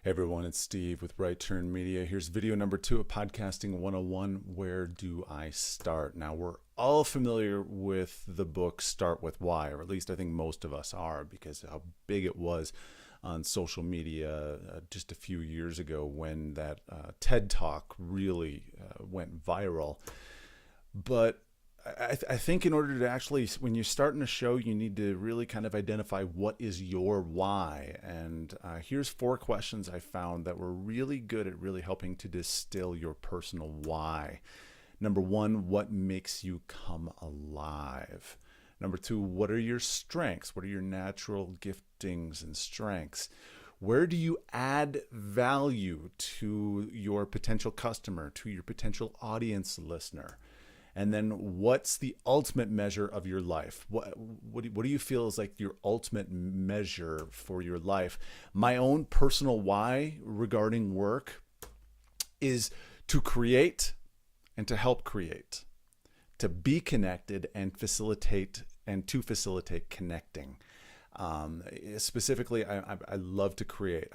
Hey everyone, it's Steve with RightTurn.Media. Here's video number 2 of Podcasting 101, Where Do I Start? Now, we're all familiar with the book Start With Why, or at least I think most of us are, because of how big it was on social media just a few years ago when that TED Talk really went viral. But I think in order to actually, when you're starting a show, you need to really kind of identify what is your why. And here's 4 questions I found that were really good at really helping to distill your personal why. Number 1, what makes you come alive? Number 2, what are your strengths? What are your natural giftings and strengths? Where do you add value to your potential customer, to your potential audience listener? And then what's the ultimate measure of your life? What do you feel is like your ultimate measure for your life? My own personal why regarding work is to create and to help create, to be connected and to facilitate connecting. Specifically, I love to create.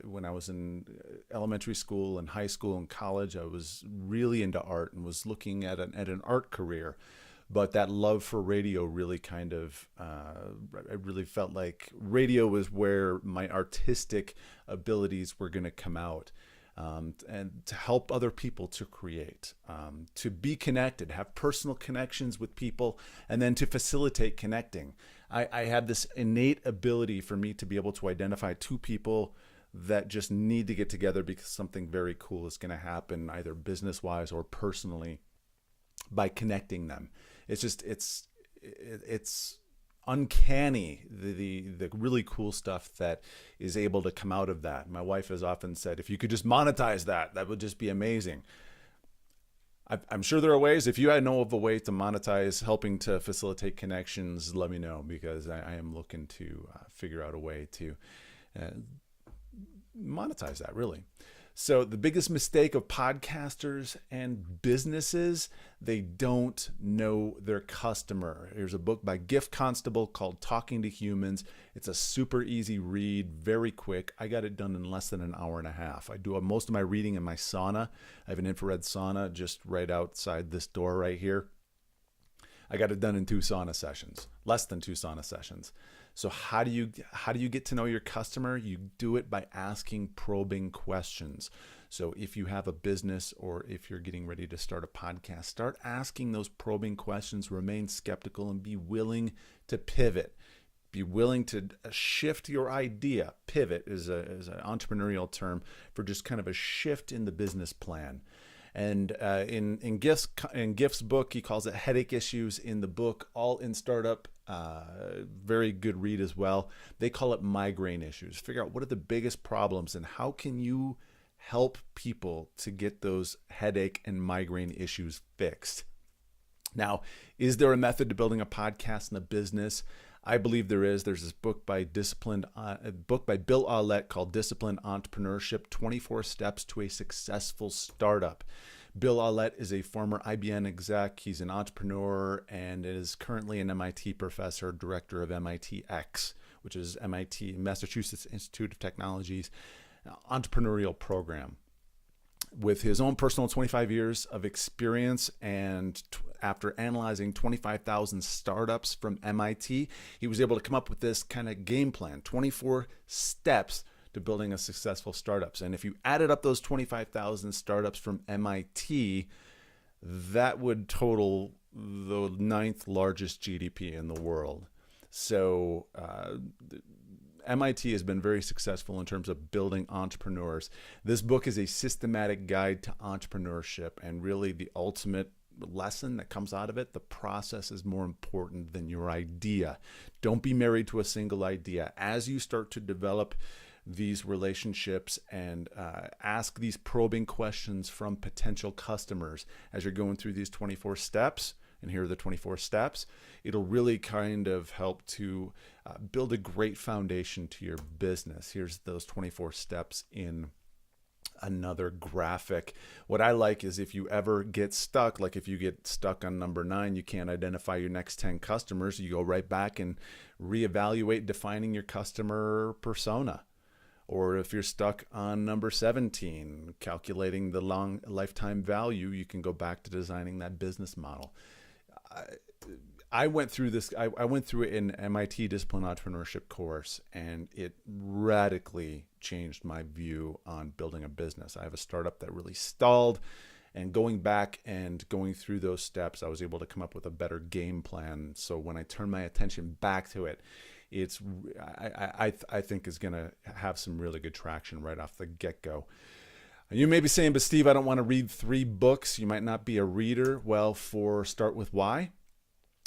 When I was in elementary school and high school and college, I was really into art and was looking at an art career. But that love for radio really kind of, I really felt like radio was where my artistic abilities were going to come out. And to help other people to create, to be connected, have personal connections with people, and then to facilitate connecting. I have this innate ability for me to be able to identify 2 people that just need to get together because something very cool is going to happen, either business-wise or personally, by connecting them. It's uncanny, the really cool stuff that is able to come out of that. My wife has often said, if you could just monetize that would just be amazing. I'm sure there are ways. If you know of a way to monetize helping to facilitate connections, let me know, because I am looking to figure out a way to monetize that, really. So the biggest mistake of podcasters and businesses, they don't know their customer. Here's a book by Gift Constable called Talking to Humans. It's a super easy read, very quick. I got it done in less than an hour and a half. I do most of my reading in my sauna. I have an infrared sauna just right outside this door right here. I got it done in 2 sauna sessions, less than 2 sauna sessions. So how do you get to know your customer? You do it by asking probing questions. So if you have a business or if you're getting ready to start a podcast, start asking those probing questions, remain skeptical, and be willing to pivot. Be willing to shift your idea. Pivot is an entrepreneurial term for just kind of a shift in the business plan. And in Gift's book, he calls it headache issues. In the book, All in Startup, very good read as well. They call it migraine issues. Figure out what are the biggest problems and how can you help people to get those headache and migraine issues fixed. Now, is there a method to building a podcast and a business? I believe there is. There's this book by Bill Aulet called Disciplined Entrepreneurship, 24 Steps to a Successful Startup. Bill Aulet is a former IBM exec. He's an entrepreneur and is currently an MIT professor, director of MIT-X, which is MIT, Massachusetts Institute of Technology's entrepreneurial program. With his own personal 25 years of experience and after analyzing 25,000 startups from MIT, he was able to come up with this kind of game plan, 24 steps to building a successful startups. And if you added up those 25,000 startups from MIT, that would total the 9th largest GDP in the world. So MIT has been very successful in terms of building entrepreneurs. This book is a systematic guide to entrepreneurship, and really the ultimate lesson that comes out of it, the process is more important than your idea. Don't be married to a single idea. As you start to develop these relationships and ask these probing questions from potential customers as you're going through these 24 steps, and here are the 24 steps, it'll really kind of help to build a great foundation to your business. Here's those 24 steps in another graphic. What I like is if you ever get stuck, like if you get stuck on number 9, you can't identify your next 10 customers, you go right back and reevaluate defining your customer persona. Or if you're stuck on number 17, calculating the long lifetime value, you can go back to designing that business model. I went through this. I went through an MIT Discipline Entrepreneurship course, and it radically changed my view on building a business. I have a startup that really stalled, and going back and going through those steps, I was able to come up with a better game plan. So when I turn my attention back to it, I think is going to have some really good traction right off the get-go. You may be saying, but Steve, I don't want to read 3 books. You might not be a reader. Well, for Start With Why,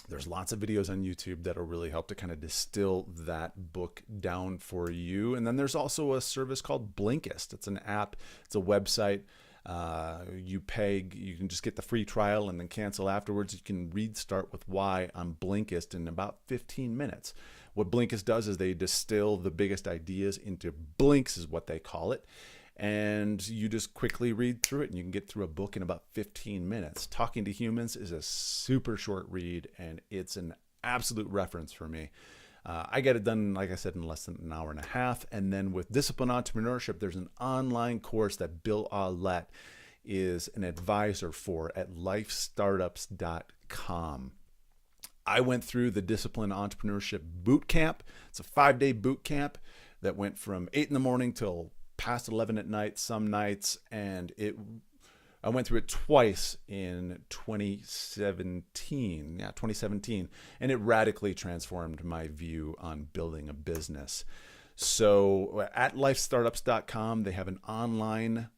there's lots of videos on YouTube that'll really help to kind of distill that book down for you. And then there's also a service called Blinkist. It's an app. It's a website. You pay, you can just get the free trial and then cancel afterwards. You can read Start With Why on Blinkist in about 15 minutes. What Blinkist does is they distill the biggest ideas into blinks, is what they call it. And you just quickly read through it, and you can get through a book in about 15 minutes. Talking to Humans is a super short read, and it's an absolute reference for me. I get it done, like I said, in less than an hour and a half. And then with Discipline Entrepreneurship, there's an online course that Bill Aulet is an advisor for at lifestartups.com. I went through the Discipline Entrepreneurship Boot Camp. It's a 5-day boot camp that went from 8 in the morning till past 11 at night some nights, and I went through it twice in 2017, and it radically transformed my view on building a business. So at lifestartups.com, they have an online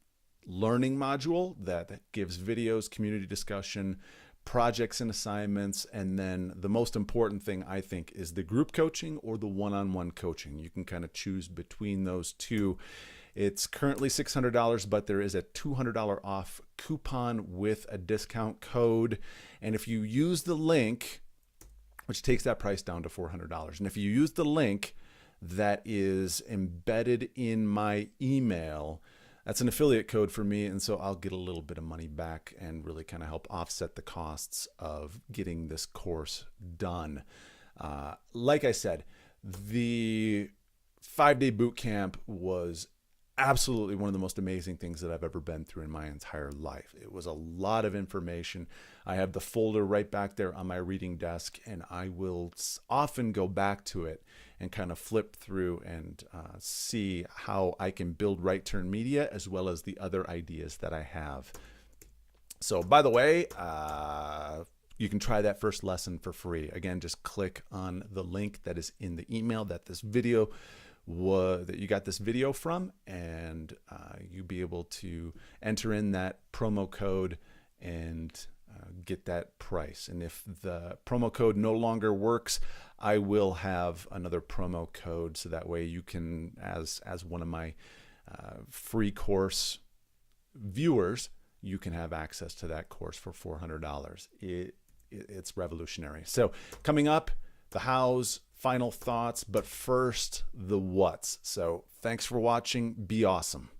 learning module that gives videos, community discussion, projects and assignments, and then the most important thing, I think, is the group coaching or the one-on-one coaching. You can kind of choose between those two. It's currently $600, but there is a $200 off coupon with a discount code. And if you use the link, which takes that price down to $400, and if you use the link that is embedded in my email, that's an affiliate code for me, and so I'll get a little bit of money back and really kind of help offset the costs of getting this course done. Like I said, the 5-day boot camp was absolutely one of the most amazing things that I've ever been through in my entire life. It was a lot of information. I have the folder right back there on my reading desk, and I will often go back to it and kind of flip through and see how I can build RightTurn.Media as well as the other ideas that I have. So by the way, you can try that first lesson for free. Again, just click on the link that is in the email that you got this video from, and you'll be able to enter in that promo code and get that price. And if the promo code no longer works, I will have another promo code, so that way you can, as one of my free course viewers, you can have access to that course for $400. It's revolutionary. So coming up, the hows, final thoughts, but first, the whats. So thanks for watching. Be awesome.